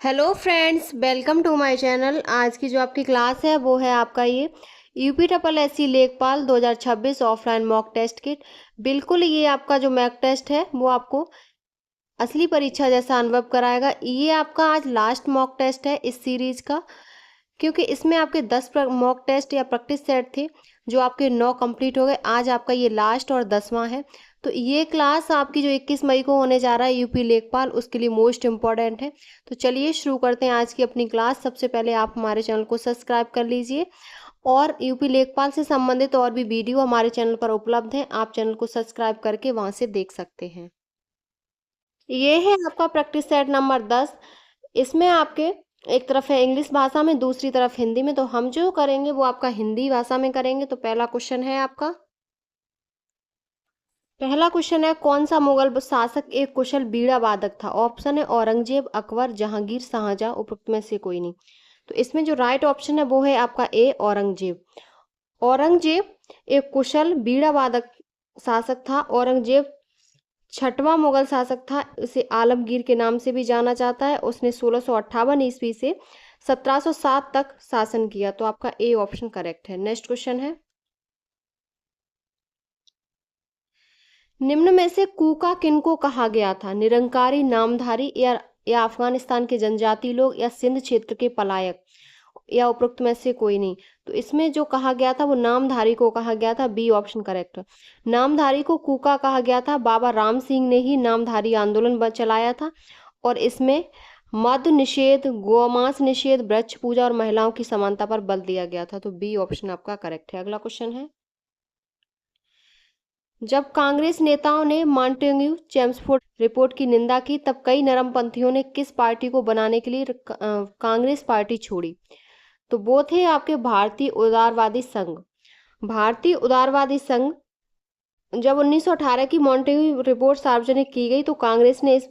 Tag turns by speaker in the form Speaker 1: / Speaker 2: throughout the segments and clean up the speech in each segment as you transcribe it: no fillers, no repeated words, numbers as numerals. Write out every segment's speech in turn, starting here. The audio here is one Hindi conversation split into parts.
Speaker 1: Hello friends, welcome to my channel. आज की जो आपकी क्लास है वो है आपका ये यूपी ट्रिपल एससी लेखपाल 2026 ऑफलाइन मॉक टेस्ट किट। बिल्कुल ये आपका जो मॉक टेस्ट है वो आपको असली परीक्षा जैसा अनुभव कराएगा। ये आपका आज लास्ट मॉक टेस्ट है इस सीरीज का, क्योंकि इसमें आपके 10 मॉक टेस्ट या प्रैक्टिस सेट थे जो आपके 9 कंप्लीट हो गए। आज आपका ये लास्ट और 10वां है। तो ये क्लास आपकी जो 21 मई को होने जा रहा है यूपी लेखपाल, उसके लिए मोस्ट इम्पॉर्टेंट है। तो चलिए शुरू करते हैं आज की अपनी क्लास। सबसे पहले आप हमारे चैनल को सब्सक्राइब कर लीजिए और यूपी लेखपाल से संबंधित और भी वीडियो हमारे चैनल पर उपलब्ध हैं, आप चैनल को सब्सक्राइब करके वहां से देख सकते हैं। ये है आपका प्रैक्टिस सेट नंबर 10। इसमें आपके एक तरफ है इंग्लिश भाषा में, दूसरी तरफ हिंदी में। तो हम जो करेंगे वो आपका हिंदी भाषा में करेंगे। तो पहला क्वेश्चन है आपका, पहला क्वेश्चन है, कौन सा मुगल शासक एक कुशल बीड़ा वादक था? ऑप्शन है औरंगजेब, अकबर, जहांगीर, शाहजहां, उपरोक्त में से कोई नहीं। तो इसमें जो राइट ऑप्शन है वो है आपका ए, औरंगजेब। औरंगजेब एक कुशल बीड़ा वादक शासक था। औरंगजेब छठवां मुगल शासक था। इसे आलमगीर के नाम से भी जाना जाता है। उसने 1658 ईस्वी से 1707 तक शासन किया। तो आपका ए ऑप्शन करेक्ट है। नेक्स्ट क्वेश्चन है, निम्न में से कूका किनको कहा गया था? निरंकारी, नामधारी, या अफगानिस्तान के जनजाति लोग, या सिंध क्षेत्र के पलायक, या उपरोक्त में से कोई नहीं। तो इसमें जो कहा गया था वो नामधारी को कहा गया था। B option correct. नामधारी को कूका कहा गया था। बाबा राम सिंह ने ही नामधारी आंदोलन चलाया था और इसमें मद्य निषेध, गौमांस निषेध, वृक्ष पूजा और महिलाओं की समानता पर बल दिया गया था। तो बी ऑप्शन आपका करेक्ट है। अगला क्वेश्चन है, जब कांग्रेस नेताओं ने मॉन्टेग्यू चेम्सफोर्ड रिपोर्ट की निंदा की तब कई नरमपंथियों ने किस पार्टी को बनाने के लिए कांग्रेस पार्टी छोड़ी? तो वो थे आपके भारतीय उदारवादी संघ। भारतीय उदारवादी संघ जब 1918 की मॉन्टेग्यू रिपोर्ट सार्वजनिक की गई तो कांग्रेस में इस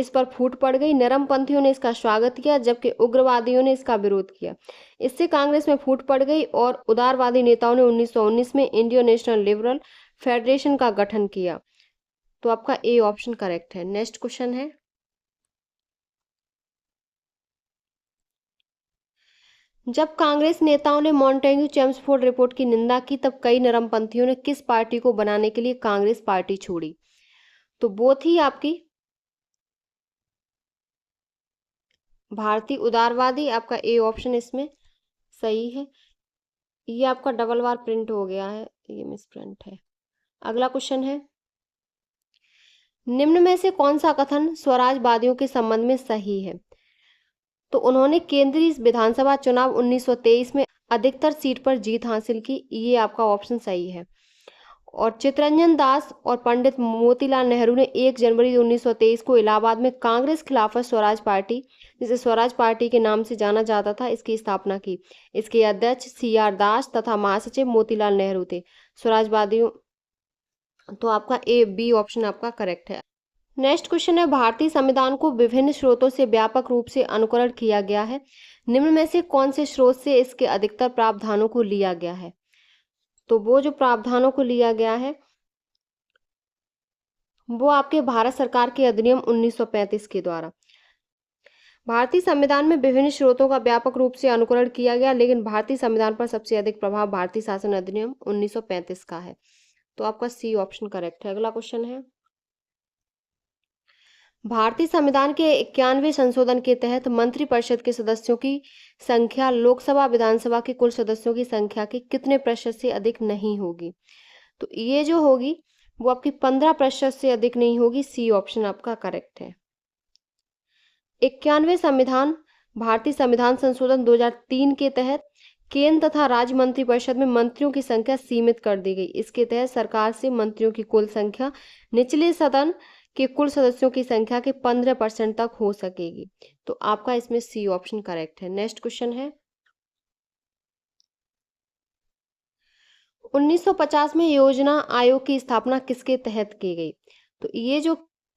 Speaker 1: पर फूट पड़ गई। नरमपंथियों ने इसका स्वागत किया जबकि उग्रवादियों ने इसका विरोध किया। इससे कांग्रेस में फूट पड़ गई और उदारवादी नेताओं ने 1919 में इंडियन नेशनल लिबरल फेडरेशन का गठन किया। तो आपका ए ऑप्शन करेक्ट है। नेक्स्ट क्वेश्चन है, जब कांग्रेस नेताओं ने मॉन्टेग्यू चेम्सफोर्ड रिपोर्ट की निंदा की तब कई नरमपंथियों ने किस पार्टी को बनाने के लिए कांग्रेस पार्टी छोड़ी? तो वो थी आपकी भारतीय उदारवादी। आपका ए ऑप्शन इसमें सही है। ये आपका डबल बार प्रिंट हो गया है, ये मिस प्रिंट है। अगला क्वेश्चन है, निम्न में से कौन सा कथन स्वराजवादियों के संबंध में सही है? तो उन्होंने केंद्रीय विधानसभा चुनाव 1923 में अधिकतर सीट पर जीत हासिल की। ये आपका ऑप्शन सही है। और चितरंजन दास और पंडित मोतीलाल नेहरू ने 1 जनवरी 1923 को इलाहाबाद में कांग्रेस खिलाफत स्वराज पार्टी, जिसे स्वराज पार्टी के नाम से जाना जाता था, इसकी स्थापना की। इसके अध्यक्ष CR दास तथा महासचिव मोतीलाल नेहरू थे। स्वराजवादियों, तो आपका ए, बी ऑप्शन आपका करेक्ट है। नेक्स्ट क्वेश्चन है, भारतीय संविधान को विभिन्न स्रोतों से व्यापक रूप से अनुकरण किया गया है। निम्न में से कौन से स्रोत से इसके अधिकतर प्रावधानों को लिया गया है? तो वो जो प्रावधानों को लिया गया है वो आपके भारत सरकार के अधिनियम 1935 के द्वारा। भारतीय संविधान में विभिन्न स्रोतों का व्यापक रूप से अनुकरण किया गया, लेकिन भारतीय संविधान पर सबसे अधिक प्रभाव भारतीय शासन अधिनियम 1935 का है। तो आपका सी ऑप्शन करेक्ट है। अगला क्वेश्चन है, भारतीय संविधान के 91वें संशोधन के तहत मंत्रिपरिषद के सदस्यों की संख्या लोकसभा विधानसभा के कुल सदस्यों की संख्या के कितने प्रतिशत से अधिक नहीं होगी? तो ये जो होगी वो आपकी 15% से अधिक नहीं होगी। सी ऑप्शन आपका करेक्ट है। 91वें संविधान भारतीय संविधान संशोधन 2003 के तहत केंद्र तथा राज्य मंत्रिपरिषद में मंत्रियों की संख्या सीमित कर दी गई। इसके तहत सरकार से मंत्रियों की कुल संख्या निचले सदन के कुल सदस्यों की संख्या के 15% तक हो सकेगी। तो आपका इसमें सी ऑप्शन करेक्ट है। नेक्स्ट क्वेश्चन है, 1950 में योजना आयोग की स्थापना किसके तहत की गई? तो ये जो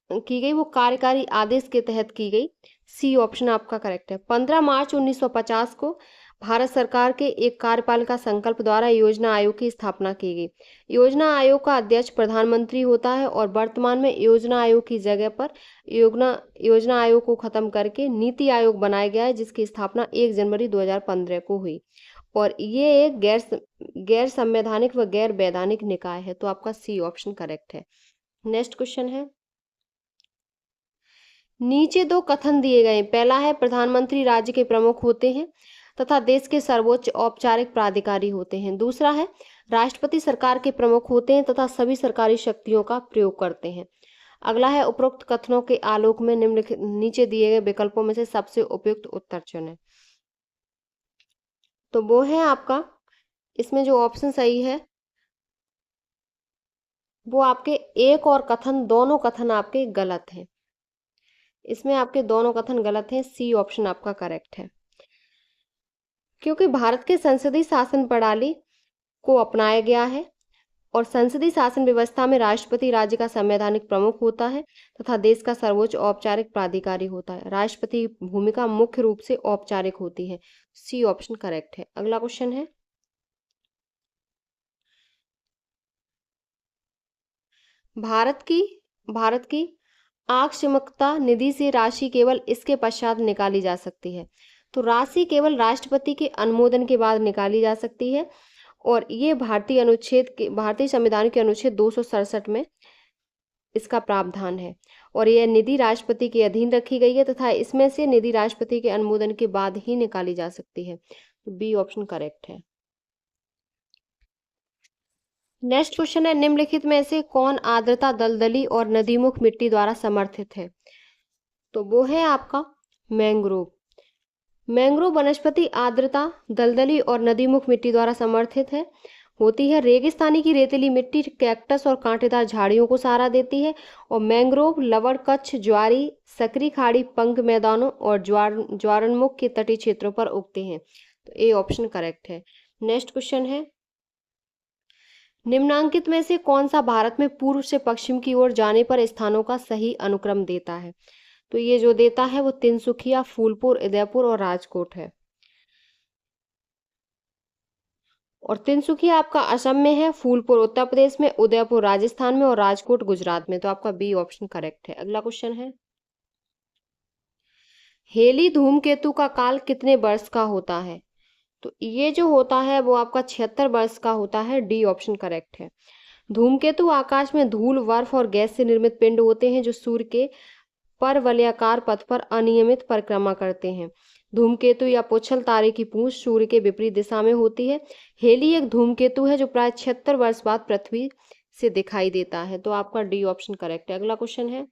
Speaker 1: की गई वो कार्यकारी आदेश के तहत की गई। सी ऑप्शन आपका करेक्ट है। 15 मार्च 1950 को भारत सरकार के एक कार्यपालिका संकल्प द्वारा योजना आयोग की स्थापना की गई। योजना आयोग का अध्यक्ष प्रधानमंत्री होता है और वर्तमान में योजना आयोग की जगह पर योजना योजना आयोग को खत्म करके नीति आयोग बनाया गया है, जिसकी स्थापना 1 जनवरी 2015 को हुई। और ये एक गैर संवैधानिक व गैर वैधानिक निकाय है। तो आपका सी ऑप्शन करेक्ट है। नेक्स्ट क्वेश्चन है, नीचे दो कथन दिए गए। पहला है प्रधानमंत्री राज्य के प्रमुख होते हैं तथा देश के सर्वोच्च औपचारिक प्राधिकारी होते हैं। दूसरा है राष्ट्रपति सरकार के प्रमुख होते हैं तथा सभी सरकारी शक्तियों का प्रयोग करते हैं। अगला है उपरोक्त कथनों के आलोक में निम्नलिखित नीचे दिए गए विकल्पों में से सबसे उपयुक्त उत्तर चुनें। तो वो है आपका, इसमें जो ऑप्शन सही है वो आपके एक और कथन, दोनों कथन आपके गलत हैं। इसमें आपके दोनों कथन गलत हैं। सी ऑप्शन आपका करेक्ट है। क्योंकि भारत के संसदीय शासन प्रणाली को अपनाया गया है और संसदीय शासन व्यवस्था में राष्ट्रपति राज्य का संवैधानिक प्रमुख होता है तथा देश का सर्वोच्च औपचारिक प्राधिकारी होता है। राष्ट्रपति की भूमिका मुख्य रूप से औपचारिक होती है। सी ऑप्शन करेक्ट है। अगला क्वेश्चन है, भारत की आकस्मिकता निधि से राशि केवल इसके पश्चात निकाली जा सकती है। तो राशि केवल राष्ट्रपति के अनुमोदन के बाद निकाली जा सकती है और ये भारतीय संविधान के अनुच्छेद 267 में इसका प्रावधान है और यह निधि राष्ट्रपति के अधीन रखी गई है तथा इसमें से निधि राष्ट्रपति के अनुमोदन के बाद ही निकाली जा सकती है। तो बी ऑप्शन करेक्ट है। नेक्स्ट क्वेश्चन है, निम्नलिखित में से कौन आर्द्रता दलदली और नदीमुख मिट्टी द्वारा समर्थित है? तो वो है आपका मैंग्रोव। मैंग्रोव वनस्पति आर्द्रता दलदली और नदीमुख मिट्टी द्वारा समर्थित होती है। रेगिस्तानी की रेतीली मिट्टी कैक्टस और कांटेदार झाड़ियों को सहारा देती है और मैंग्रोव लवण कच्छ ज्वारी सकरी खाड़ी पंग मैदानों और ज्वारनमुख के तटीय क्षेत्रों पर उगते हैं। तो ए ऑप्शन करेक्ट है। नेक्स्ट क्वेश्चन है, निम्नांकित में से कौन सा भारत में पूर्व से पश्चिम की ओर जाने पर स्थानों का सही अनुक्रम देता है? तो ये जो देता है वो तिनसुकिया, फूलपुर, उदयपुर और राजकोट है। और तिनसुकिया आपका असम में है, फूलपुर उत्तर प्रदेश में, उदयपुर राजस्थान में और राजकोट गुजरात में। तो आपका बी ऑप्शन करेक्ट है। अगला क्वेश्चन है, हेली धूमकेतु का काल कितने वर्ष का होता है? तो ये जो होता है वो आपका 76 वर्ष का होता है। डी ऑप्शन करेक्ट है। धूमकेतु आकाश में धूल, बर्फ और गैस से निर्मित पिंड होते हैं जो सूर्य के परवलयाकार पथ पर अनियमित परिक्रमा करते हैं। धूमकेतु या पुच्छल तारे की पूंछ सूर्य के विपरीत दिशा में होती है। हेली एक धूमकेतु है जो प्राय 76 वर्ष बाद पृथ्वी से दिखाई देता है। तो आपका डी ऑप्शन करेक्ट है। अगला क्वेश्चन है,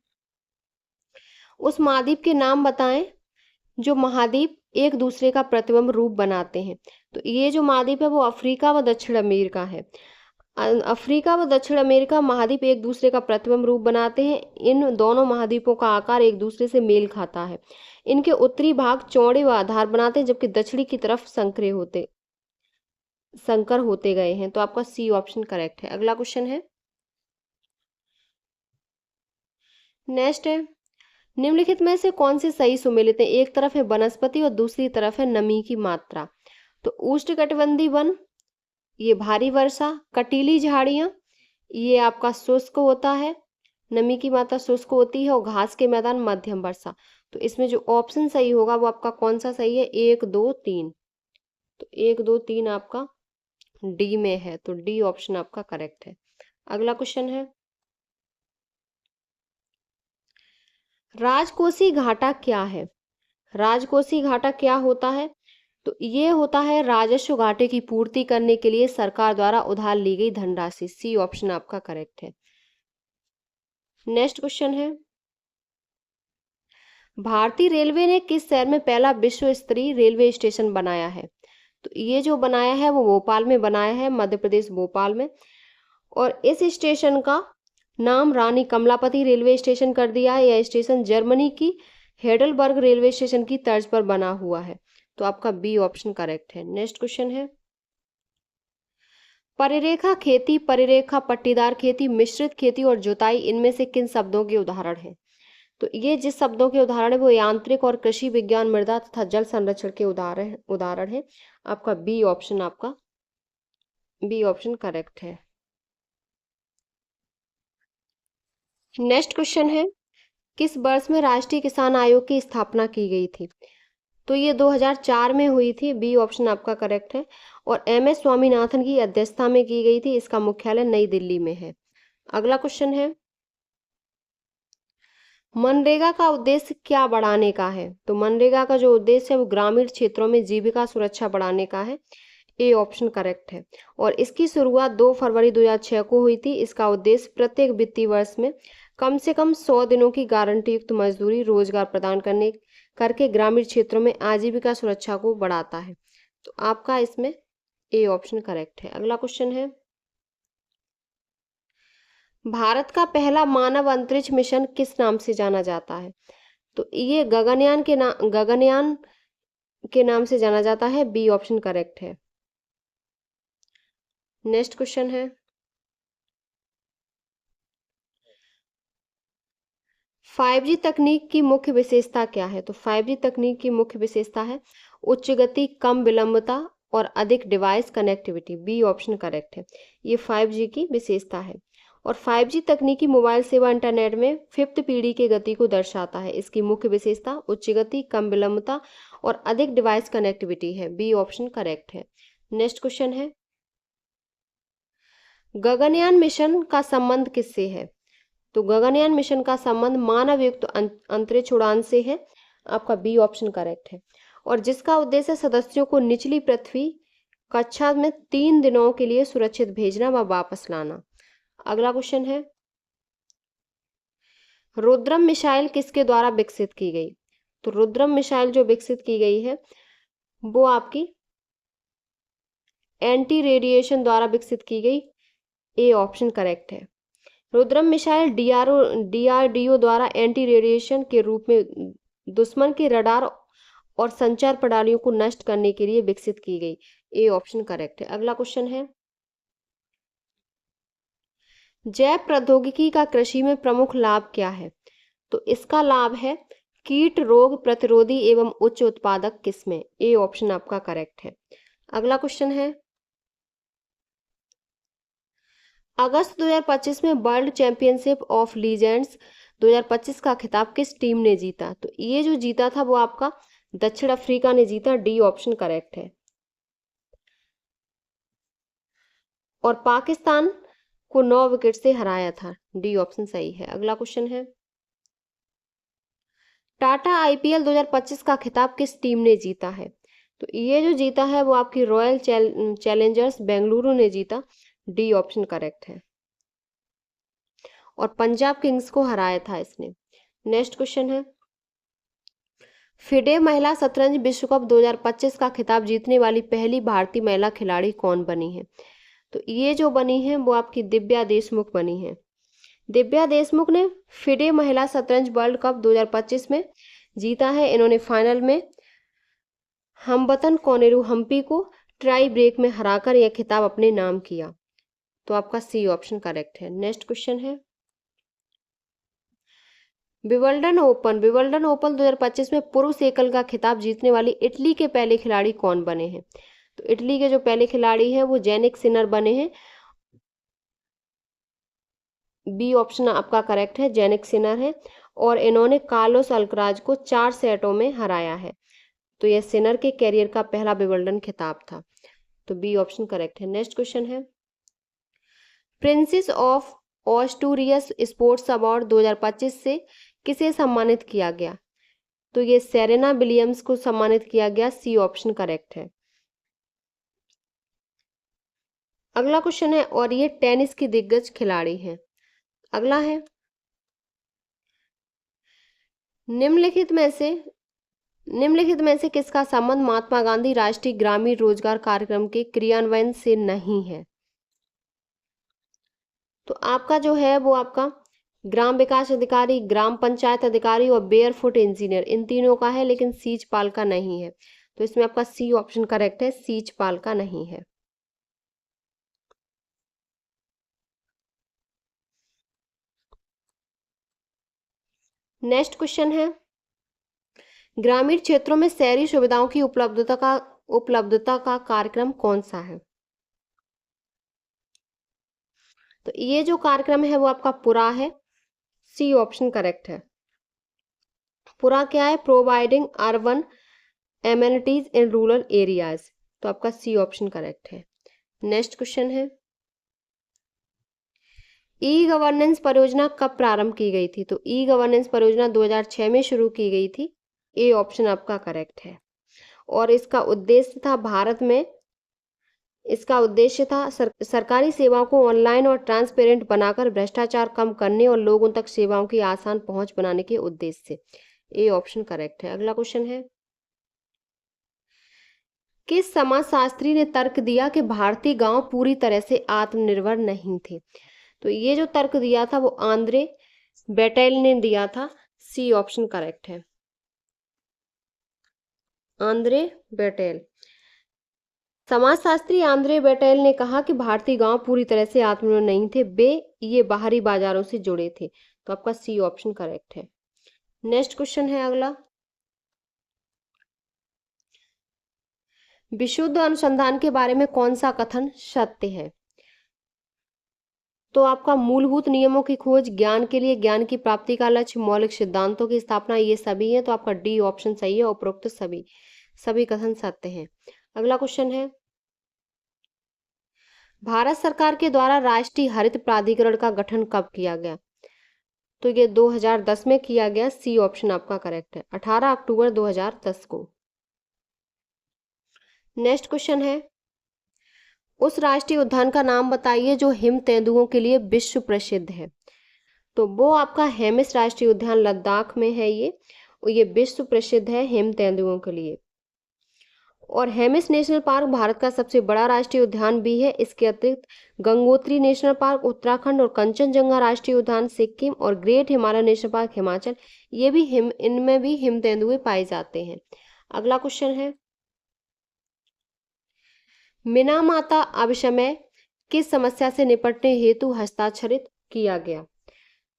Speaker 1: उस महाद्वीप के नाम बताएं जो महाद्वीप एक दूसरे का प्रतिबिंब रूप बनाते हैं। तो ये जो महाद्वीप है वो अफ्रीका व दक्षिण अमेरिका है। अफ्रीका व दक्षिण अमेरिका महाद्वीप एक दूसरे का प्रतिबिंब रूप बनाते हैं। इन दोनों महाद्वीपों का आकार एक दूसरे से मेल खाता है। इनके उत्तरी भाग चौड़े व आधार बनाते हैं जबकि दक्षिणी की तरफ संकर होते गए हैं। तो आपका सी ऑप्शन करेक्ट है। अगला क्वेश्चन है, नेक्स्ट है, निम्नलिखित में से कौन से सही सुमेलित है? एक तरफ है वनस्पति और दूसरी तरफ है नमी की मात्रा। तो उष्णकटिबंधीय वन, ये भारी वर्षा, कटीली झाड़ियां, ये आपका शुष्क होता है, नमी की मात्रा शुष्क होती है और घास के मैदान मध्यम वर्षा। तो इसमें जो ऑप्शन सही होगा वो आपका कौन सा सही है? 1, 2, 3। तो 1, 2, 3 आपका डी में है। तो डी ऑप्शन आपका करेक्ट है। अगला क्वेश्चन है, राजकोषीय घाटा क्या है? राजकोषीय घाटा क्या होता है? तो ये होता है राजस्व घाटे की पूर्ति करने के लिए सरकार द्वारा उधार ली गई धनराशि। सी ऑप्शन आपका करेक्ट है। नेक्स्ट क्वेश्चन है, भारतीय रेलवे ने किस शहर में पहला विश्व स्तरीय रेलवे स्टेशन बनाया है? तो ये जो बनाया है वो भोपाल में बनाया है, मध्य प्रदेश भोपाल में। और इस स्टेशन का नाम रानी कमलापति रेलवे स्टेशन कर दिया है। यह स्टेशन जर्मनी की हेडलबर्ग रेलवे स्टेशन की तर्ज पर बना हुआ है। तो आपका बी ऑप्शन करेक्ट है। नेक्स्ट क्वेश्चन है, परिरेखा खेती, परिरेखा पट्टीदार खेती, मिश्रित खेती और जुताई इनमें से किन शब्दों के उदाहरण हैं? तो ये जिस शब्दों के उदाहरण है वो यांत्रिक और कृषि विज्ञान, मृदा तथा जल संरक्षण के उदाहरण है। आपका बी ऑप्शन करेक्ट है। नेक्स्ट क्वेश्चन है, किस वर्ष में राष्ट्रीय किसान आयोग की स्थापना की गई थी? तो ये 2004 में हुई थी, बी ऑप्शन आपका करेक्ट है। और MS स्वामीनाथन की अध्यक्षता में की गई थी, इसका मुख्यालय नई दिल्ली में है। अगला क्वेश्चन है, मनरेगा का उद्देश्य क्या बढ़ाने का है? तो मनरेगा का जो उद्देश्य है वो ग्रामीण क्षेत्रों में जीविका सुरक्षा बढ़ाने का है, ए ऑप्शन करेक्ट है। और इसकी शुरुआत 2 फरवरी 2006 को हुई थी। इसका उद्देश्य प्रत्येक वित्तीय वर्ष में कम से कम 100 दिनों की गारंटी युक्त मजदूरी रोजगार प्रदान करके ग्रामीण क्षेत्रों में आजीविका सुरक्षा को बढ़ाता है। तो आपका इसमें ए ऑप्शन करेक्ट है। अगला क्वेश्चन है, भारत का पहला मानव अंतरिक्ष मिशन किस नाम से जाना जाता है? तो ये गगनयान के नाम से जाना जाता है, बी ऑप्शन करेक्ट है। नेक्स्ट क्वेश्चन है, 5G तकनीक की मुख्य विशेषता क्या है? तो 5G तकनीक की मुख्य विशेषता है उच्च गति, कम विलंबता और अधिक device connectivity, B option correct है। ये 5G की विशेषता है। और 5G तकनीकी मोबाइल सेवा इंटरनेट में 5th पीढ़ी की गति को दर्शाता है। इसकी मुख्य विशेषता उच्च गति, कम विलंबता और अधिक डिवाइस कनेक्टिविटी है, बी ऑप्शन करेक्ट है। नेक्स्ट क्वेश्चन है, गगनयान मिशन का संबंध किससे है? तो गगनयान मिशन का संबंध मानव युक्त अंतरिक्ष उड़ान से है, आपका बी ऑप्शन करेक्ट है। और जिसका उद्देश्य सदस्यों को निचली पृथ्वी कक्षा में 3 दिनों के लिए सुरक्षित भेजना व वापस लाना। अगला क्वेश्चन है, रुद्रम मिसाइल किसके द्वारा विकसित की गई? तो रुद्रम मिसाइल जो विकसित की गई है वो आपकी एंटी रेडिएशन द्वारा विकसित की गई, ए ऑप्शन करेक्ट है। रुद्रम मिसाइल DRDO द्वारा एंटी रेडिएशन के रूप में दुश्मन के रडार और संचार प्रणालियों को नष्ट करने के लिए विकसित की गई, ए ऑप्शन करेक्ट है। अगला क्वेश्चन है, जैव प्रौद्योगिकी का कृषि में प्रमुख लाभ क्या है? तो इसका लाभ है कीट रोग प्रतिरोधी एवं उच्च उत्पादक किस्में, ए ऑप्शन आपका करेक्ट है। अगला क्वेश्चन है, अगस्त 2025 में वर्ल्ड चैंपियनशिप ऑफ लीजेंड्स 2025 का खिताब किस टीम ने जीता? तो ये जो जीता था वो आपका दक्षिण अफ्रीका ने जीता, डी ऑप्शन करेक्ट है। और पाकिस्तान को 9 विकेट से हराया था, डी ऑप्शन सही है। अगला क्वेश्चन है, टाटा IPL 2025 का खिताब किस टीम ने जीता है? तो ये जो जीता है वो आपकी रॉयल चैलेंजर्स बेंगलुरु ने जीता, डी ऑप्शन करेक्ट है। और पंजाब किंग्स को हराया था इसने। नेक्स्ट क्वेश्चन है, फिडे महिला शतरंज विश्व कप 2025 का खिताब जीतने वाली पहली भारतीय महिला खिलाड़ी कौन बनी है? तो ये जो बनी है वो आपकी दिव्या देशमुख बनी है। दिव्या देशमुख ने फिडे महिला शतरंज वर्ल्ड कप 2025 में जीता है। इन्होंने फाइनल में हमवतन कोनेरू हम्पी को ट्राई ब्रेक में हराकर यह खिताब अपने नाम किया। तो आपका सी ऑप्शन करेक्ट है। नेक्स्ट क्वेश्चन है, विंबलडन ओपन 2025 में पुरुष एकल का खिताब जीतने वाली इटली के पहले खिलाड़ी कौन बने हैं? तो इटली के जो पहले खिलाड़ी हैं वो जेनिक सिनर बने हैं, बी ऑप्शन आपका करेक्ट है, जेनिक सिनर है। और इन्होंने कार्लोस अल्कराज को 4 सेटों में हराया है। तो यह सिनर के कैरियर का पहला विंबलडन खिताब था, तो बी ऑप्शन करेक्ट है। नेक्स्ट क्वेश्चन है, प्रिंसेस ऑफ ऑस्टूरियस स्पोर्ट्स अवार्ड 2025 से किसे सम्मानित किया गया? तो ये सेरेना विलियम्स को सम्मानित किया गया, सी ऑप्शन करेक्ट है। अगला क्वेश्चन है, और ये टेनिस की दिग्गज खिलाड़ी हैं। अगला है, निम्नलिखित में से किसका संबंध महात्मा गांधी राष्ट्रीय ग्रामीण रोजगार कार्यक्रम के क्रियान्वयन से नहीं है? तो आपका जो है वो आपका ग्राम विकास अधिकारी, ग्राम पंचायत अधिकारी और बेयरफुट इंजीनियर, इन तीनों का है, लेकिन सीचपाल का नहीं है। तो इसमें आपका सी ऑप्शन करेक्ट है, सीचपाल का नहीं है। नेक्स्ट क्वेश्चन है, ग्रामीण क्षेत्रों में शहरी सुविधाओं की उपलब्धता का कार्यक्रम कौन सा है? तो ये जो कार्यक्रम है वो आपका पुरा है। सी ऑप्शन करेक्ट है। पुरा क्या है? Providing urban amenities in rural areas. तो आपका सी ऑप्शन करेक्ट है। नेक्स्ट क्वेश्चन है, ई गवर्नेंस परियोजना कब प्रारंभ की गई थी? तो ई गवर्नेंस परियोजना 2006 में शुरू की गई थी। ए ऑप्शन आपका करेक्ट है। और इसका उद्देश्य था सरकारी सेवाओं को ऑनलाइन और ट्रांसपेरेंट बनाकर भ्रष्टाचार कम करने और लोगों तक सेवाओं की आसान पहुंच बनाने के उद्देश्य से। ए ऑप्शन करेक्ट है। अगला क्वेश्चन है, किस समाजशास्त्री ने तर्क दिया कि भारतीय गांव पूरी तरह से आत्मनिर्भर नहीं थे? तो ये जो तर्क दिया था वो आंद्रे बेटेल ने दिया था। सी ऑप्शन करेक्ट है। आंद्रे बेटेल, समाजशास्त्री आंद्रे बेटेल ने कहा कि भारतीय गांव पूरी तरह से आत्मनिर्भर नहीं थे, ये बाहरी बाजारों से जुड़े थे। तो आपका सी ऑप्शन करेक्ट है। नेक्स्ट क्वेश्चन है अगला, विशुद्ध अनुसंधान के बारे में कौन सा कथन सत्य है? तो आपका मूलभूत नियमों की खोज, ज्ञान के लिए ज्ञान की प्राप्ति का लक्ष्य, मौलिक सिद्धांतों की स्थापना, ये सभी है। तो आपका डी ऑप्शन सही है। उपरोक्त सभी कथन सत्य हैं। अगला क्वेश्चन है, भारत सरकार के द्वारा राष्ट्रीय हरित प्राधिकरण का गठन कब किया गया? तो ये 2010 में किया गया। सी ऑप्शन आपका करेक्ट है। 18 अक्टूबर 2010 को। नेक्स्ट क्वेश्चन है, उस राष्ट्रीय उद्यान का नाम बताइए जो हिम तेंदुओं के लिए विश्व प्रसिद्ध है। तो वो आपका हेमिस राष्ट्रीय उद्यान लद्दाख में है ये विश्व प्रसिद्ध है हिम तेंदुओं के लिए। और हेमिस नेशनल पार्क भारत का सबसे बड़ा राष्ट्रीय उद्यान भी है। इसके अतिरिक्त गंगोत्री नेशनल पार्क उत्तराखंड और कंचनजंगा राष्ट्रीय उद्यान सिक्किम और great Himalaya national park Himachal, ये भी इनमें भी हिम तेंदुए पाए जाते हैं। अगला क्वेश्चन है, मिनामाता अभिशमय किस समस्या से निपटने हेतु हस्ताक्षरित किया गया?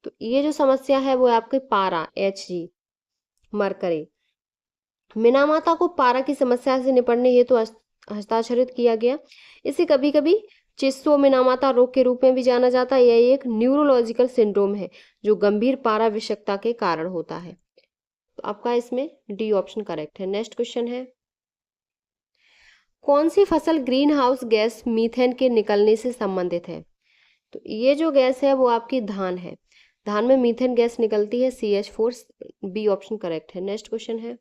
Speaker 1: तो ये जो समस्या है वो आपके पारा Hg मरकरी। मिनामाता को पारा की समस्या से निपटने हेतु हस्ताक्षरित किया गया। इसे कभी कभी चिस्सो मिनामाता रोग के रूप में भी जाना जाता है। यह एक न्यूरोलॉजिकल सिंड्रोम है जो गंभीर पारा विषाक्तता के कारण होता है। तो आपका इसमें डी ऑप्शन करेक्ट है। नेक्स्ट क्वेश्चन है, कौन सी फसल ग्रीन हाउस गैस मीथेन के निकलने से संबंधित है? तो ये जो गैस है वो आपकी धान है। धान में मीथेन गैस निकलती है CH4। बी ऑप्शन करेक्ट है। नेक्स्ट क्वेश्चन है,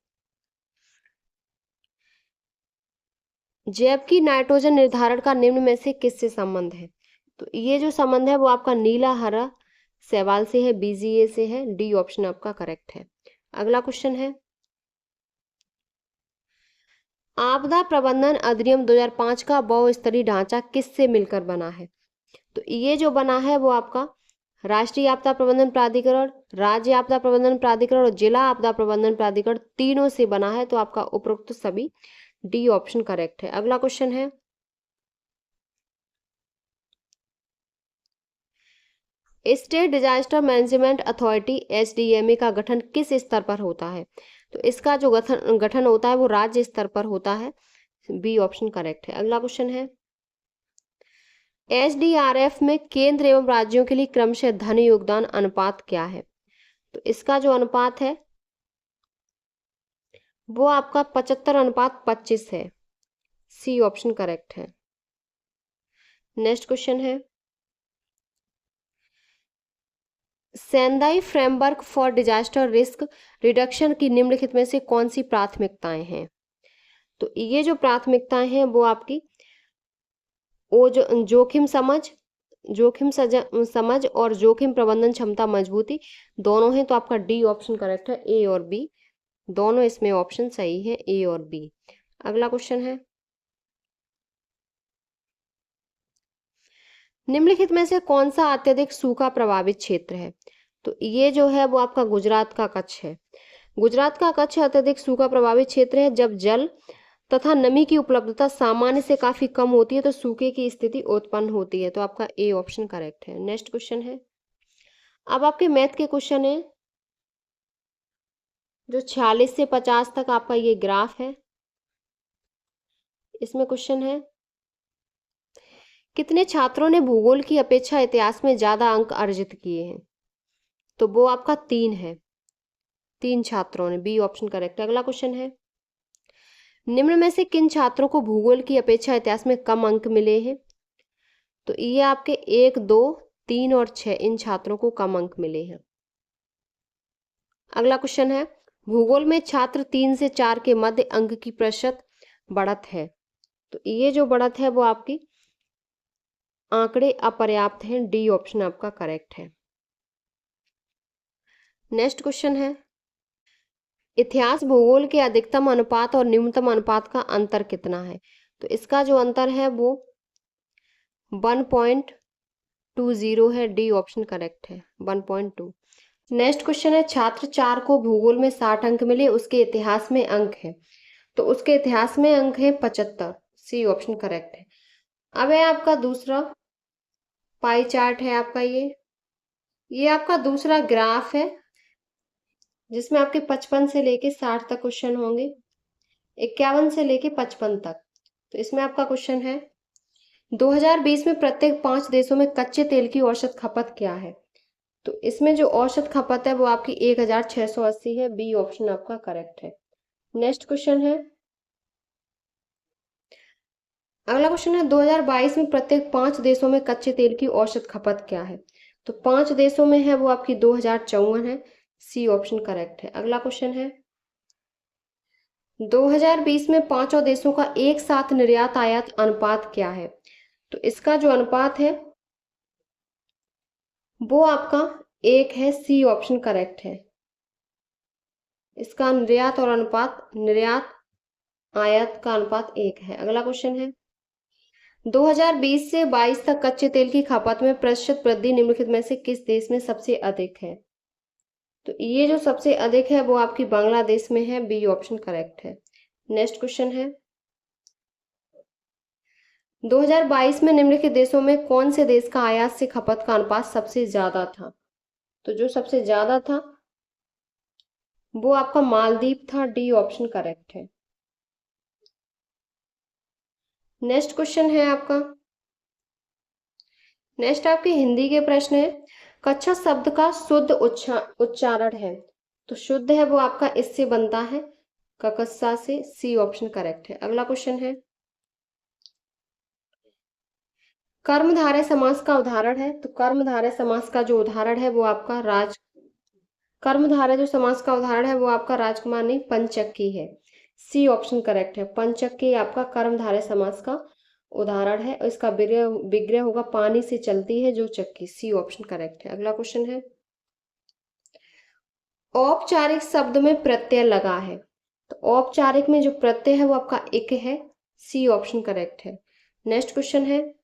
Speaker 1: जैव की नाइट्रोजन निर्धारण का निम्न में से किससे संबंध है? तो ये जो संबंध है वो आपका नीला हरा शैवाल से है, BGA से है। डी ऑप्शन आपका करेक्ट है। अगला क्वेश्चन है, आपदा प्रबंधन अधिनियम 2005 का बहुस्तरीय ढांचा किससे मिलकर बना है? तो ये जो बना है वो आपका राष्ट्रीय आपदा प्रबंधन प्राधिकरण, राज्य आपदा प्रबंधन प्राधिकरण और जिला आपदा प्रबंधन प्राधिकरण तीनों से बना है। तो आपका उपरोक्त सभी, डी ऑप्शन करेक्ट है। अगला क्वेश्चन है, state disaster management authority SDMA का गठन किस स्तर पर होता है? तो इसका जो गठन होता है वो राज्य स्तर पर होता है। बी ऑप्शन करेक्ट है। अगला क्वेश्चन है, SDRF में केंद्र एवं राज्यों के लिए क्रमशः धन योगदान अनुपात क्या है? तो इसका जो अनुपात है वो आपका 75:25 है। सी ऑप्शन करेक्ट है। नेक्स्ट क्वेश्चन है, Sendai framework for disaster risk reduction की निम्नलिखित में से कौन सी प्राथमिकताएं हैं? तो ये जो प्राथमिकताएं हैं वो आपकी जोखिम समझ और जोखिम प्रबंधन क्षमता मजबूती दोनों हैं। तो आपका डी ऑप्शन करेक्ट है। ए और बी दोनों इसमें ऑप्शन सही है, ए और बी। अगला क्वेश्चन है, निम्नलिखित में से कौन सा अत्यधिक सूखा प्रभावित क्षेत्र है? तो ये जो है वो आपका गुजरात का कच्छ है। गुजरात का कच्छ अत्यधिक सूखा प्रभावित क्षेत्र है। जब जल तथा नमी की उपलब्धता सामान्य से काफी कम होती है तो सूखे की स्थिति उत्पन्न होती है। तो आपका ए ऑप्शन करेक्ट है। नेक्स्ट क्वेश्चन है, अब आपके मैथ के क्वेश्चन है, जो 46 से 50 तक आपका ये ग्राफ है, इसमें क्वेश्चन है कितने छात्रों ने भूगोल की अपेक्षा इतिहास में ज्यादा अंक अर्जित किए हैं? तो वो आपका 3 है, 3 छात्रों ने, बी ऑप्शन करेक्ट है। अगला क्वेश्चन है निम्न में से किन छात्रों को भूगोल की अपेक्षा इतिहास में कम अंक मिले हैं? तो ये आपके 1, 2, 3 और 6 इन छात्रों को कम अंक मिले हैं। अगला क्वेश्चन है भूगोल में छात्र 3 से 4 के मध्य अंक की प्रतिशत बढ़त है। तो ये जो बढ़त है वो आपकी आंकड़े अपर्याप्त हैं, डी ऑप्शन आपका करेक्ट है। नेक्स्ट क्वेश्चन है इतिहास भूगोल के अधिकतम अनुपात और न्यूनतम अनुपात का अंतर कितना है? तो इसका जो अंतर है वो 1.20 है, डी ऑप्शन करेक्ट है, 1.2। नेक्स्ट क्वेश्चन है छात्र 4 को भूगोल में 60 अंक मिले, उसके इतिहास में अंक है। तो उसके इतिहास में अंक है 75, सी ऑप्शन करेक्ट है। अब है आपका दूसरा पाई चार्ट है आपका, ये आपका दूसरा ग्राफ है जिसमें आपके 55 से लेके 60 तक क्वेश्चन होंगे, 51 से लेके 55 तक। तो इसमें आपका क्वेश्चन है 2020 में प्रत्येक 5 देशों में कच्चे तेल की औसत खपत क्या है? तो इसमें जो औसत खपत है वो आपकी 1680 है, बी ऑप्शन आपका करेक्ट है। नेक्स्ट क्वेश्चन है अगला क्वेश्चन है 2022 में प्रत्येक 5 देशों में कच्चे तेल की औसत खपत क्या है? तो 5 देशों में है वो आपकी 2054 है, सी ऑप्शन करेक्ट है। अगला क्वेश्चन है 2020 में पांचों देशों का एक साथ निर्यात आयात अनुपात क्या है? तो इसका जो अनुपात है वो आपका 1 है, सी ऑप्शन करेक्ट है। इसका निर्यात और अनुपात, निर्यात आयात का अनुपात 1 है। अगला क्वेश्चन है 2020 से 22 तक कच्चे तेल की खपत में प्रतिशत वृद्धि निम्नलिखित में से किस देश में सबसे अधिक है? तो ये जो सबसे अधिक है वो आपकी बांग्लादेश में है, बी ऑप्शन करेक्ट है। नेक्स्ट क्वेश्चन है 2022 में निम्नलिखित देशों में कौन से देश का आयात से खपत का अनुपात सबसे ज्यादा था? तो जो सबसे ज्यादा था वो आपका मालदीव था, डी ऑप्शन करेक्ट है। नेक्स्ट क्वेश्चन है आपका नेक्स्ट आपके हिंदी के प्रश्न है कच्छा शब्द का शुद्ध उच्चारण है। तो शुद्ध है वो आपका इससे बनता है, ककस्सा से, सी ऑप्शन करेक्ट है। अगला क्वेश्चन है कर्मधारय समास का उदाहरण है। तो कर्मधारय समास का जो उदाहरण है वो आपका कर्मधारय जो समास का उदाहरण है वो आपका राजकुमार नहीं पंचक्की है, सी ऑप्शन करेक्ट है। पंचक्की आपका कर्मधारय समास का उदाहरण है और इसका विग्रह होगा पानी से चलती है जो चक्की, सी ऑप्शन करेक्ट है। अगला क्वेश्चन है औपचारिक शब्द में प्रत्यय लगा है। तो औपचारिक में जो प्रत्यय है वो आपका इक है, सी ऑप्शन करेक्ट है। नेक्स्ट क्वेश्चन है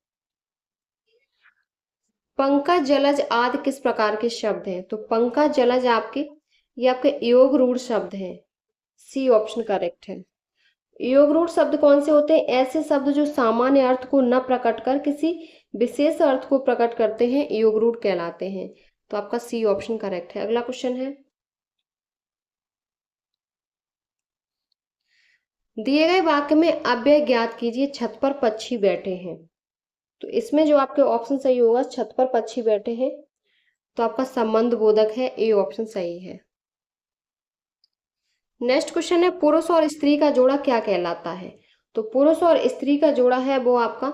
Speaker 1: पंकज जलज आदि किस प्रकार के शब्द हैं? तो पंकज जलज ये आपके योग रूढ़ शब्द हैं, सी ऑप्शन करेक्ट है। योग रूढ़ शब्द कौन से होते हैं? ऐसे शब्द जो सामान्य अर्थ को न प्रकट कर किसी विशेष अर्थ को प्रकट करते हैं, योग रूढ़ कहलाते हैं। तो आपका सी ऑप्शन करेक्ट है। अगला क्वेश्चन है दिए गए वाक्य में अव्यय ज्ञात कीजिए, छत पर पक्षी बैठे हैं। तो इसमें जो आपके ऑप्शन सही होगा छत पर पक्षी बैठे हैं, तो आपका संबंध बोधक है, ए ऑप्शन सही है। नेक्स्ट क्वेश्चन है पुरुष और स्त्री का जोड़ा क्या कहलाता है? तो पुरुष और स्त्री का जोड़ा है वो आपका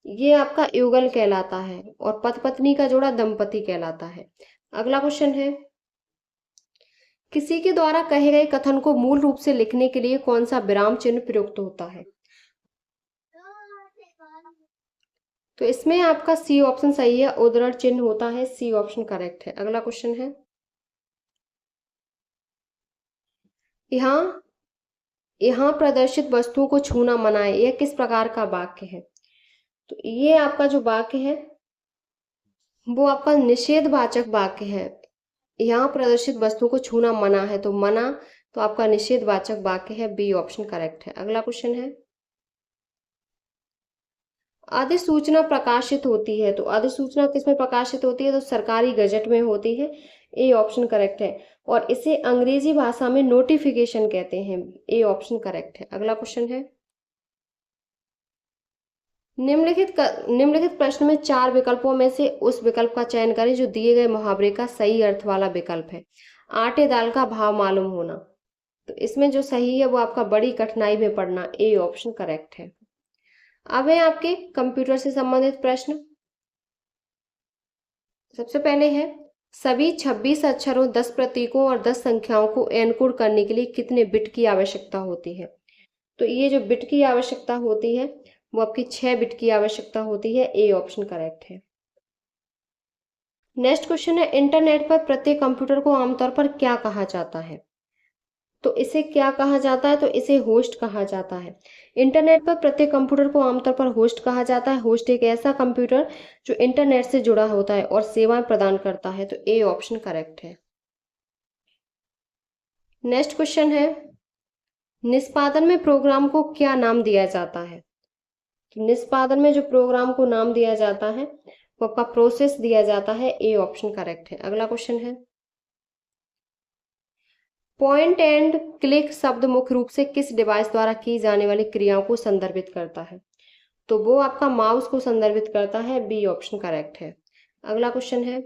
Speaker 1: ये आपका युगल कहलाता है और पति पत्नी का जोड़ा दंपति कहलाता है। अगला क्वेश्चन है किसी के द्वारा कहे गए कथन को मूल रूप से लिखने के लिए कौन सा विराम चिन्ह प्रयुक्त होता है? तो इसमें आपका सी ऑप्शन सही है, उद्धरण चिन्ह होता है, सी ऑप्शन करेक्ट है। अगला क्वेश्चन है यहाँ प्रदर्शित वस्तुओं को छूना मना है, यह किस प्रकार का वाक्य है? तो ये आपका जो वाक्य है वो आपका निषेधवाचक वाक्य है। यहाँ प्रदर्शित वस्तु को छूना मना है, तो मना तो आपका निषेधवाचक वाक्य है, बी ऑप्शन करेक्ट है। अगला क्वेश्चन है अधिसूचना प्रकाशित होती है, तो अधिसूचना किसमें प्रकाशित होती है, तो सरकारी गजट में होती है। ए ऑप्शन करेक्ट है। और इसे अंग्रेजी भाषा में नोटिफिकेशन कहते हैं। ए ऑप्शन करेक्ट है। अगला क्वेश्चन है, निम्नलिखित प्रश्न में 4 विकल्पों में से उस विकल्प का चयन करें जो दिए गए मुहावरे का सही अर्थ वाला विकल्प है। आटे दाल का भाव मालूम होना, तो इसमें जो सही है वो आपका बड़ी कठिनाई में पड़ना। ए ऑप्शन करेक्ट है। अब है आपके कंप्यूटर से संबंधित प्रश्न। सबसे पहले है, सभी 26 अक्षरों, 10 प्रतीकों और 10 संख्याओं को एनकोड करने के लिए कितने बिट की आवश्यकता होती है। तो ये जो बिट की आवश्यकता होती है वो आपकी 6 बिट की आवश्यकता होती है। ए ऑप्शन करेक्ट है। नेक्स्ट क्वेश्चन है, इंटरनेट पर प्रत्येक कंप्यूटर को आमतौर पर क्या कहा जाता है। तो इसे क्या कहा जाता है, तो इसे होस्ट कहा जाता है। इंटरनेट पर प्रत्येक कंप्यूटर को आमतौर पर होस्ट कहा जाता है। होस्ट एक ऐसा कंप्यूटर जो इंटरनेट से जुड़ा होता है और सेवाएं प्रदान करता है। तो ए ऑप्शन करेक्ट है। नेक्स्ट क्वेश्चन है, निष्पादन में प्रोग्राम को क्या नाम दिया जाता है। तो निष्पादन में जो प्रोग्राम को नाम दिया जाता है वो आपका प्रोसेस दिया जाता है। ए ऑप्शन करेक्ट है। अगला क्वेश्चन है, पॉइंट एंड क्लिक शब्द मुख्य रूप से किस डिवाइस द्वारा की जाने वाली क्रियाओं को संदर्भित करता है। तो वो आपका माउस को संदर्भित करता है। बी ऑप्शन करेक्ट है। अगला क्वेश्चन है,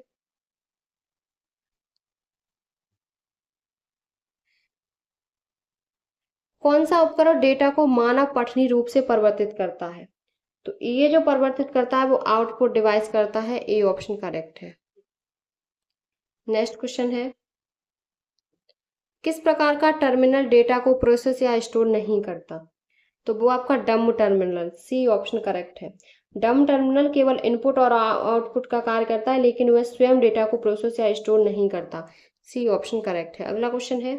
Speaker 1: कौन सा उपकरण डेटा को मानव पठनीय रूप से परिवर्तित करता है। तो ये जो परिवर्तित करता है वो आउटपुट डिवाइस करता है। ए ऑप्शन करेक्ट है। नेक्स्ट क्वेश्चन है, किस प्रकार का टर्मिनल डेटा को प्रोसेस या स्टोर नहीं करता। तो वो आपका dumb terminal. C option correct है। डम्ब टर्मिनल केवल इनपुट और आउटपुट का कार्य करता है, लेकिन वह स्वयं डेटा को प्रोसेस या स्टोर नहीं करता। सी ऑप्शन करेक्ट है। अगला क्वेश्चन है,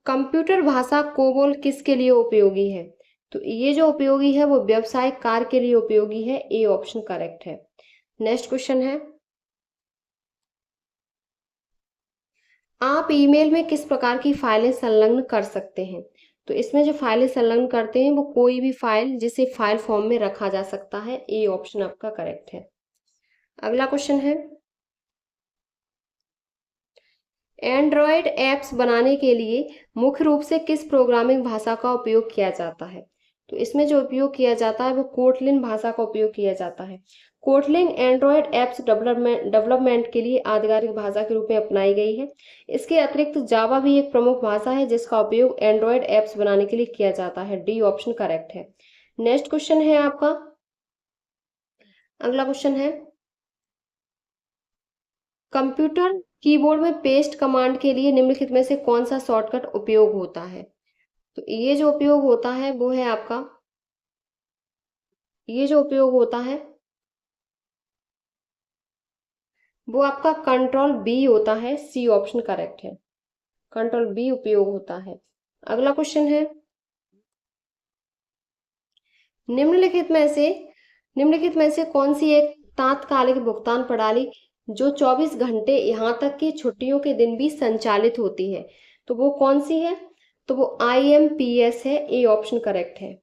Speaker 1: कंप्यूटर भाषा कोबोल किसके लिए उपयोगी है। तो ये जो उपयोगी है वो व्यावसायिक कार्य के लिए उपयोगी है। ए ऑप्शन करेक्ट है। नेक्स्ट क्वेश्चन है, आप ईमेल में किस प्रकार की फाइलें संलग्न कर सकते हैं। तो इसमें जो फाइलें संलग्न करते हैं वो कोई भी फाइल जिसे फाइल फॉर्म में रखा जा सकता है। ए ऑप्शन आपका करेक्ट है। अगला क्वेश्चन है, एंड्रॉयड ऐप्स बनाने के लिए मुख्य रूप से किस प्रोग्रामिंग भाषा का उपयोग किया जाता है। तो इसमें जो उपयोग किया जाता है वो कोटलिन भाषा का उपयोग किया जाता है। कोटलिन एंड्रॉयड ऐप्स डेवलपमेंट के लिए आधिकारिक भाषा के रूप में अपनाई गई है। इसके अतिरिक्त जावा भी एक प्रमुख भाषा है जिसका उपयोग एंड्रॉयड ऐप्स बनाने के लिए किया जाता है। डी ऑप्शन करेक्ट है। नेक्स्ट क्वेश्चन है आपका, अगला क्वेश्चन है, कंप्यूटर कीबोर्ड में पेस्ट कमांड के लिए निम्नलिखित में से कौन सा शॉर्टकट उपयोग होता है। तो ये जो उपयोग होता है वो आपका कंट्रोल बी होता है। सी ऑप्शन करेक्ट है। कंट्रोल बी उपयोग होता है। अगला क्वेश्चन है, निम्नलिखित में से कौन सी एक तात्कालिक भुगतान प्रणाली जो 24 घंटे यहां तक कि छुट्टियों के दिन भी संचालित होती है। तो वो कौन सी है, तो वो IMPS है। ए ऑप्शन करेक्ट है।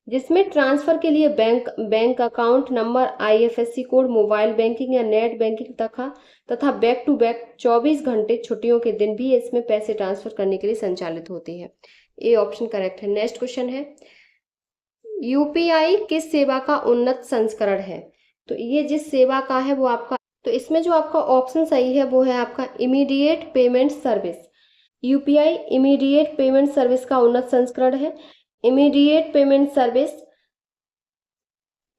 Speaker 1: जिसमें ट्रांसफर के लिए bank account number, IFSC code, mobile banking या नेट बैंकिंग तथा बैक टू बैक 24 घंटे छुट्टियों के दिन भी इसमें पैसे ट्रांसफर करने के लिए संचालित होती है। ए ऑप्शन करेक्ट है। नेक्स्ट क्वेश्चन है, यूपीआई किस सेवा का उन्नत संस्करण है। तो ये जिस सेवा का है वो आपका, तो इसमें जो आपका ऑप्शन सही है वो है आपका immediate payment service. UPI immediate payment service का उन्नत संस्करण है। इमीडिएट पेमेंट सर्विस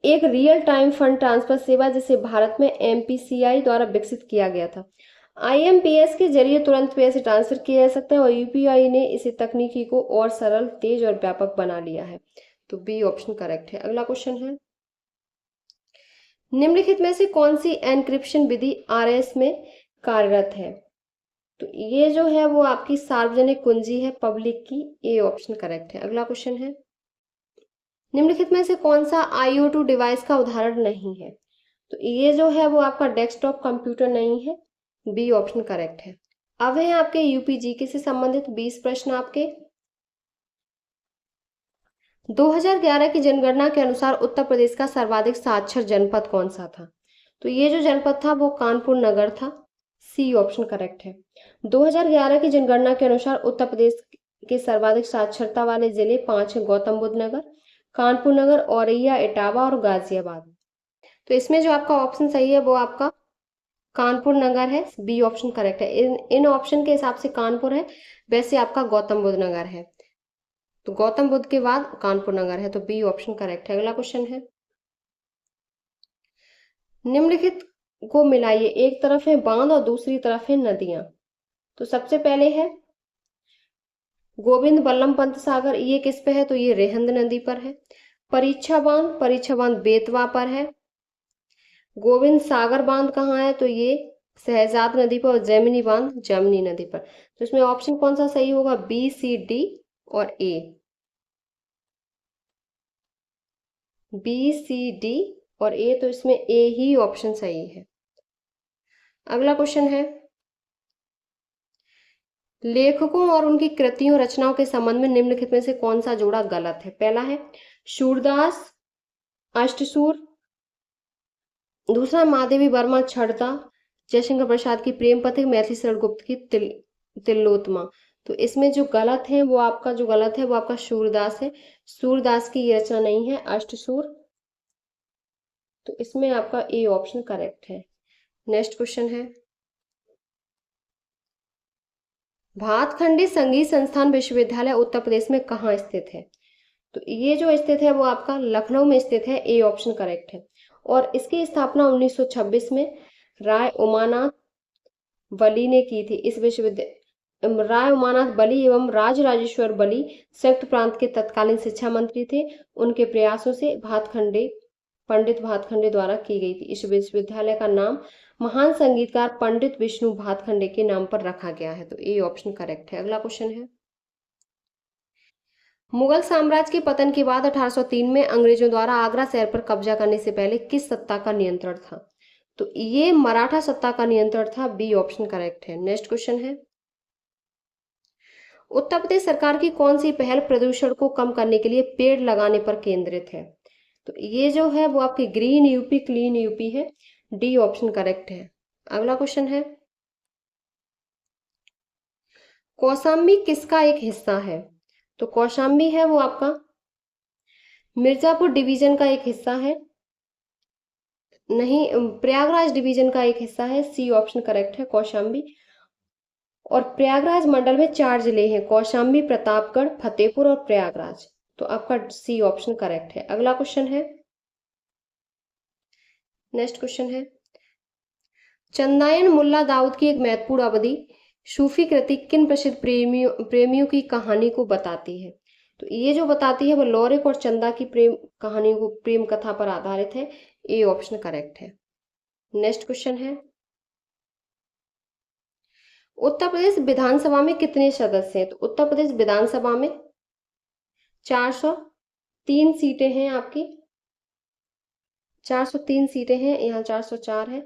Speaker 1: एक रियल टाइम फंड ट्रांसफर सेवा जिसे भारत में MPCI द्वारा विकसित किया गया था। IMPS के जरिए तुरंत पैसे ट्रांसफर किए जा सकते हैं और यूपीआई ने इसे तकनीकी को और सरल, तेज और व्यापक बना लिया है। तो बी ऑप्शन करेक्ट है। अगला क्वेश्चन है, निम्नलिखित में से कौन सी एन्क्रिप्शन विधि RS में कार्यरत है। तो ये जो है वो आपकी सार्वजनिक कुंजी है, पब्लिक की। ए ऑप्शन करेक्ट है। अगला क्वेश्चन है, निम्नलिखित में से कौन सा IO2 डिवाइस का उदाहरण नहीं है। तो ये जो है वो आपका डेस्कटॉप कंप्यूटर नहीं है। बी ऑप्शन करेक्ट है। अब है आपके UPGK से संबंधित 20 प्रश्न आपके। 2011 की जनगणना के अनुसार उत्तर प्रदेश का सर्वाधिक साक्षर जनपद कौन सा था? तो ये जो जनपद था वो कानपुर नगर था। सी ऑप्शन करेक्ट है। 2011 की जनगणना के अनुसार उत्तर प्रदेश के सर्वाधिक साक्षरता वाले जिले 5 हैं: गौतम बुद्ध नगर, कानपुर नगर, औरैया, इटावा और गाजियाबाद। तो इसमें जो आपका ऑप्शन सही है वो आपका कानपुर नगर है। बी ऑप्शन करेक्ट है। इन ऑप्शन के हिसाब से कानपुर है, वैसे आपका गौतम बुद्ध नगर है। तो गौतम बुद्ध के बाद कानपुर नगर है, तो बी ऑप्शन करेक्ट है। अगला क्वेश्चन है, निम्नलिखित को मिलाइए। एक तरफ है बांध और दूसरी तरफ है नदियां। तो सबसे पहले है गोविंद बल्लभ पंत सागर, ये किस पे है? तो ये रेहंद नदी पर है। परीक्षा बांध बेतवा पर है। गोविंद सागर बांध कहाँ है? तो ये शहजाद नदी पर। और जैमिनी बांध जमनी नदी पर। तो इसमें ऑप्शन कौन सा सही होगा? बी, सी, डी और ए। बी, सी, डी और ए, तो इसमें ए ही ऑप्शन सही है। अगला क्वेश्चन है, लेखकों और उनकी कृतियों रचनाओं के संबंध में निम्नलिखित में से कौन सा जोड़ा गलत है? पहला है सूरदास अष्टसूर, दूसरा महादेवी वर्मा छड़ता, जयशंकर प्रसाद की प्रेम पथिक, मैथिली शरण गुप्त की तिलोत्तमा। तो इसमें जो गलत है वो आपका सूरदास है। सूरदास की ये रचना नहीं है अष्टसूर। तो इसमें आपका ए ऑप्शन करेक्ट है। नेक्स्ट क्वेश्चन है, भातखंडी संगीत संस्थान विश्वविद्यालय उत्तर प्रदेश में कहाँ स्थित है? तो ये जो स्थित है वो आपका लखनऊ में स्थित है। ए ऑप्शन करेक्ट है। और इसकी स्थापना 1926 में राय उमानाथ बली ने की थी। इस विश्वविद्यालय राय उमानाथ बली एवं राजराजेश्वर बली संयुक्त प्रांत के तत्कालीन शिक्षा मंत्री थे। उनके प्रयासों से पंडित भातखंडे द्वारा की गई थी। इस विश्वविद्यालय का नाम महान संगीतकार पंडित विष्णु भातखंडे के नाम पर रखा गया है। तो ए ऑप्शन करेक्ट है। अगला क्वेश्चन है, मुगल साम्राज्य के पतन के बाद 1803 में अंग्रेजों द्वारा आगरा शहर पर कब्जा करने से पहले किस सत्ता का नियंत्रण था? तो ये मराठा सत्ता का नियंत्रण था। बी ऑप्शन करेक्ट है। नेक्स्ट क्वेश्चन है, उत्तर प्रदेश सरकार की कौन सी पहल प्रदूषण को कम करने के लिए पेड़ लगाने पर केंद्रित है? तो ये जो है वो आपकी ग्रीन यूपी क्लीन यूपी है। डी ऑप्शन करेक्ट है। अगला क्वेश्चन है, कौशाम्बी किसका एक हिस्सा है? तो कौशाम्बी है वो आपका मिर्जापुर डिवीजन का एक हिस्सा है। नहीं, प्रयागराज डिवीजन का एक हिस्सा है। सी ऑप्शन करेक्ट है, कौशाम्बी। और प्रयागराज मंडल में 4 जिले हैं: कौशाम्बी, प्रतापगढ़, फतेहपुर और प्रयागराज। तो आपका सी ऑप्शन करेक्ट है। अगला क्वेश्चन है, नेक्स्ट क्वेश्चन है, चंदायन मुल्ला दाऊद की एक महत्वपूर्ण अवधि सूफी कृति किन प्रसिद्ध प्रेमियों की कहानी को बताती है? तो ये जो बताती है वो लौरिक और चंदा की प्रेम कथा पर आधारित है। ए ऑप्शन करेक्ट है। नेक्स्ट क्वेश्चन है, उत्तर प्रदेश विधानसभा में कितने सदस्य हैं? तो उत्तर प्रदेश विधानसभा में 403 सीटें हैं आपकी। 403 सीटें हैं, यहाँ 404 है।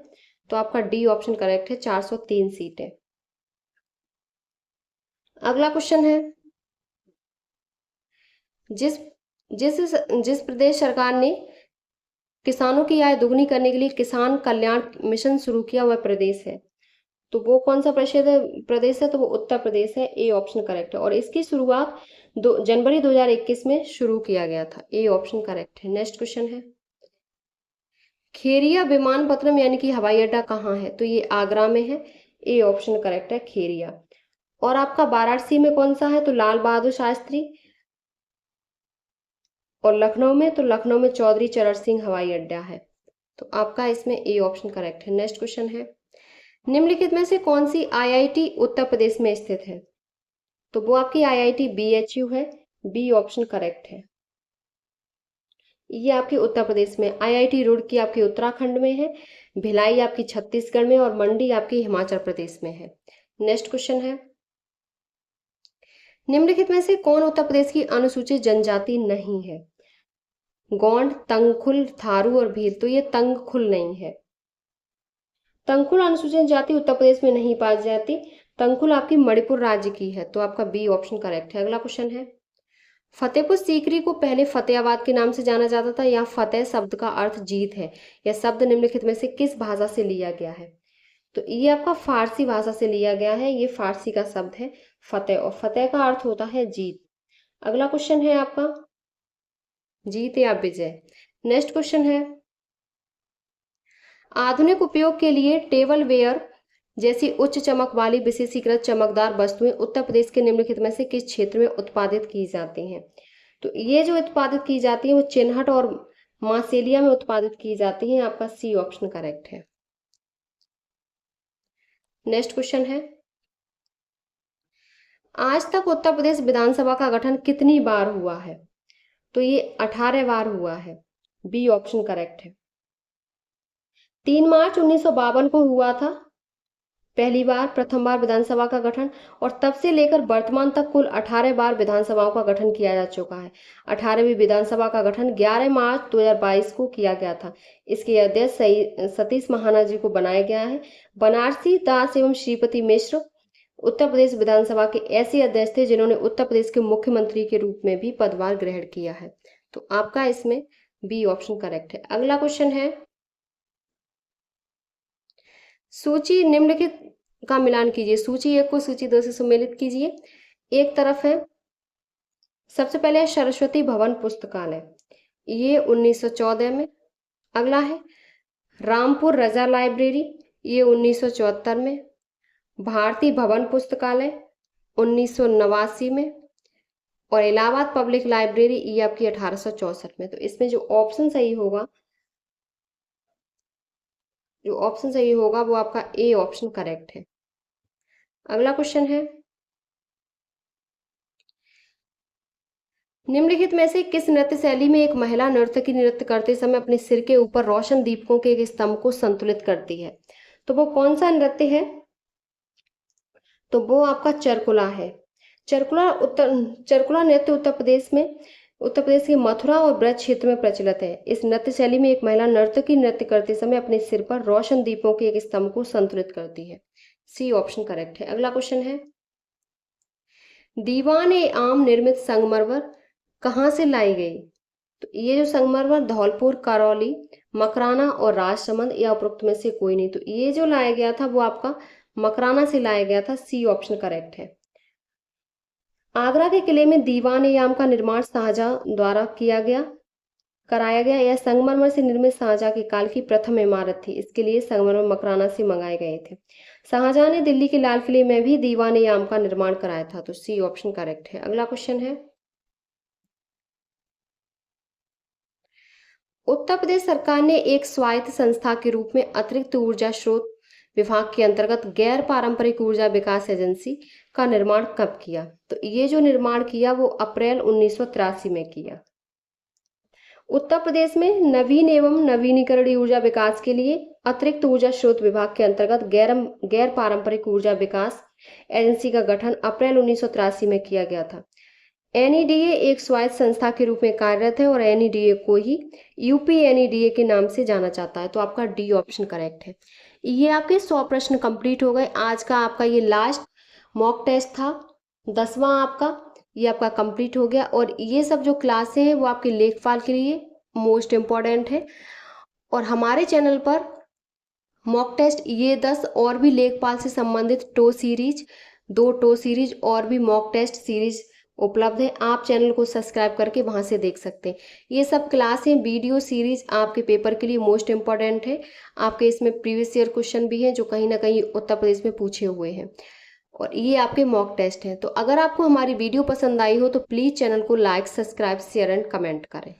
Speaker 1: तो आपका डी ऑप्शन करेक्ट है, 403 सीटें। अगला क्वेश्चन है, जिस जिस जिस प्रदेश सरकार ने किसानों की आय दोगुनी करने के लिए किसान कल्याण मिशन शुरू किया वह प्रदेश है। तो वो कौन सा प्रदेश है? तो वो उत्तर प्रदेश है। ए ऑप्शन करेक्ट है। और इसकी शुरुआत जनवरी 2021 में शुरू किया गया था। ए ऑप्शन करेक्ट है। नेक्स्ट क्वेश्चन है, खेरिया विमानपत्तनम यानी कि हवाई अड्डा कहाँ है? तो ये आगरा में है। ए ऑप्शन करेक्ट है, खेरिया। और आपका वाराणसी में कौन सा है? तो लाल बहादुर शास्त्री। और लखनऊ में, तो लखनऊ में चौधरी चरण सिंह हवाई अड्डा है। तो आपका इसमें ए ऑप्शन करेक्ट है। नेक्स्ट क्वेश्चन है, निम्नलिखित में से कौन सी आईआईटी उत्तर प्रदेश में स्थित है? तो वो आपकी आईआईटी बीएचयू है। बी ऑप्शन करेक्ट है। ये आपके उत्तर प्रदेश में। आईआईटी रुड़की आपकी उत्तराखंड में है, भिलाई आपकी छत्तीसगढ़ में और मंडी आपकी हिमाचल प्रदेश में है। नेक्स्ट क्वेश्चन है, निम्नलिखित में से कौन उत्तर प्रदेश की अनुसूचित जनजाति नहीं है? गोंड, तंगखुल, थारू और भील। तो ये तंगखुल नहीं है। तंगखुल अनुसूचित जाति उत्तर प्रदेश में नहीं पाई जाती। तंगखुल आपकी मणिपुर राज्य की है। तो आपका बी ऑप्शन करेक्ट है। अगला क्वेश्चन है, फतेहपुर सीकरी को पहले फतेहाबाद के नाम से जाना जाता था। यहाँ फतेह शब्द का अर्थ जीत है। यह शब्द निम्नलिखित में से किस भाषा से लिया गया है? तो ये आपका फारसी भाषा से लिया गया है। ये फारसी का शब्द है फतेह, और फतेह का अर्थ होता है जीत। अगला क्वेश्चन है आपका जीत या विजय। नेक्स्ट क्वेश्चन है, आधुनिक उपयोग के लिए टेबल वेयर जैसी उच्च चमक वाली विशेषीकृत चमकदार वस्तुएं उत्तर प्रदेश के निम्नलिखित में से किस क्षेत्र में उत्पादित की जाती हैं? तो ये जो उत्पादित की जाती है वो चिन्हट और मासेलिया में उत्पादित की जाती है। आपका सी ऑप्शन करेक्ट है। नेक्स्ट क्वेश्चन है, आज तक उत्तर प्रदेश विधानसभा का गठन कितनी बार हुआ है? तो ये 18 बार हुआ है। बी ऑप्शन करेक्ट है। 3 मार्च 1952 को हुआ था पहली बार, प्रथम बार विधानसभा का गठन, और तब से लेकर वर्तमान तक कुल 18 बार विधानसभाओं का गठन किया जा चुका है। 18वीं विधानसभा का गठन 11 मार्च 2022 को किया गया था। इसके अध्यक्ष सतीश महाना जी को बनाया गया है। बनारसी दास एवं श्रीपति मिश्र उत्तर प्रदेश विधानसभा के ऐसे अध्यक्ष थे जिन्होंने उत्तर प्रदेश के मुख्यमंत्री के रूप में भी पदभार ग्रहण किया है। तो आपका इसमें बी ऑप्शन करेक्ट है। अगला क्वेश्चन है, सूची निम्नलिखित का मिलान कीजिए। सूची 1 को सूची 2 से सुमेलित कीजिए। एक तरफ है, सबसे पहले है सरस्वती भवन पुस्तकालय, ये 1914 में। अगला है रामपुर रजा लाइब्रेरी, ये 1974 में। भारती भवन पुस्तकालय 1989 में, और इलाहाबाद पब्लिक लाइब्रेरी ये आपकी 1864 में। तो इसमें जो ऑप्शन सही होगा वो आपका ए ऑप्शन करेक्ट है। अगला क्वेश्चन है, निम्नलिखित में से किस नृत्य शैली में एक महिला नर्तकी नृत्य करते समय अपने सिर के ऊपर रोशन दीपकों के एक स्तंभ को संतुलित करती है? तो वो कौन सा नृत्य है? तो वो आपका चरकुला है। चरकुला नृत्य उत्तर प्रदेश के मथुरा और ब्रज क्षेत्र में प्रचलित है। इस नृत्य शैली में एक महिला नर्तकी नृत्य करते समय अपने सिर पर रोशन दीपों के एक स्तंभ को संतुलित करती है। सी ऑप्शन करेक्ट है। अगला क्वेश्चन है, दीवान ए आम निर्मित संगमरमर कहाँ से लाई गई? तो ये जो संगमरमर धौलपुर, करौली, मकराना और राजसमंद या उपरोक्त में से कोई नहीं। तो ये जो लाया गया था वो आपका मकराना से लाया गया था। सी ऑप्शन करेक्ट है। आगरा के किले में दीवान ए आम का निर्माण शाहजहां द्वारा कराया गया। यह संगमरमर से निर्मित शाहजहां के काल की प्रथम इमारत थी। इसके लिए संगमरमर मकराना से मंगाए गए थे। शाहजहां ने दिल्ली के लाल किले में भी दीवान ए आम का निर्माण कराया था। तो सी ऑप्शन करेक्ट है। अगला क्वेश्चन है, उत्तर प्रदेश सरकार ने एक स्वायत्त संस्था के रूप में अतिरिक्त ऊर्जा स्रोत विभाग के अंतर्गत गैर पारंपरिक ऊर्जा विकास एजेंसी का निर्माण कब किया? तो ये जो निर्माण किया वो अप्रैल 1983 में किया। उत्तर प्रदेश में नवीन एवं नवीनीकरणीय ऊर्जा विकास के लिए अतिरिक्त ऊर्जा स्रोत विभाग के अंतर्गत गैर पारंपरिक ऊर्जा विकास एजेंसी का गठन अप्रैल 1983 में किया गया था। एनईडीए एक स्वायत्त संस्था के रूप में कार्यरत है और एनईडीए को ही यूपी एनईडीए के नाम से जाना जाता है। तो आपका डी ऑप्शन करेक्ट है। ये आपके 100 प्रश्न कंप्लीट हो गए। आज का आपका ये लास्ट मॉक टेस्ट था, 10वां आपका, ये आपका कंप्लीट हो गया। और ये सब जो क्लासें हैं वो आपके लेखपाल के लिए मोस्ट इम्पॉर्टेंट है। और हमारे चैनल पर मॉक टेस्ट ये 10 और भी लेखपाल से संबंधित 2 टो सीरीज और भी मॉक टेस्ट सीरीज उपलब्ध है। आप चैनल को सब्सक्राइब करके वहां से देख सकते हैं। ये सब क्लासें वीडियो सीरीज आपके पेपर के लिए मोस्ट इम्पॉर्टेंट है। आपके इसमें प्रीवियस ईयर क्वेश्चन भी हैं जो कहीं ना कहीं उत्तर प्रदेश में पूछे हुए हैं, और ये आपके मॉक टेस्ट हैं। तो अगर आपको हमारी वीडियो पसंद आई हो तो प्लीज़ चैनल को like, subscribe, share and comment करें।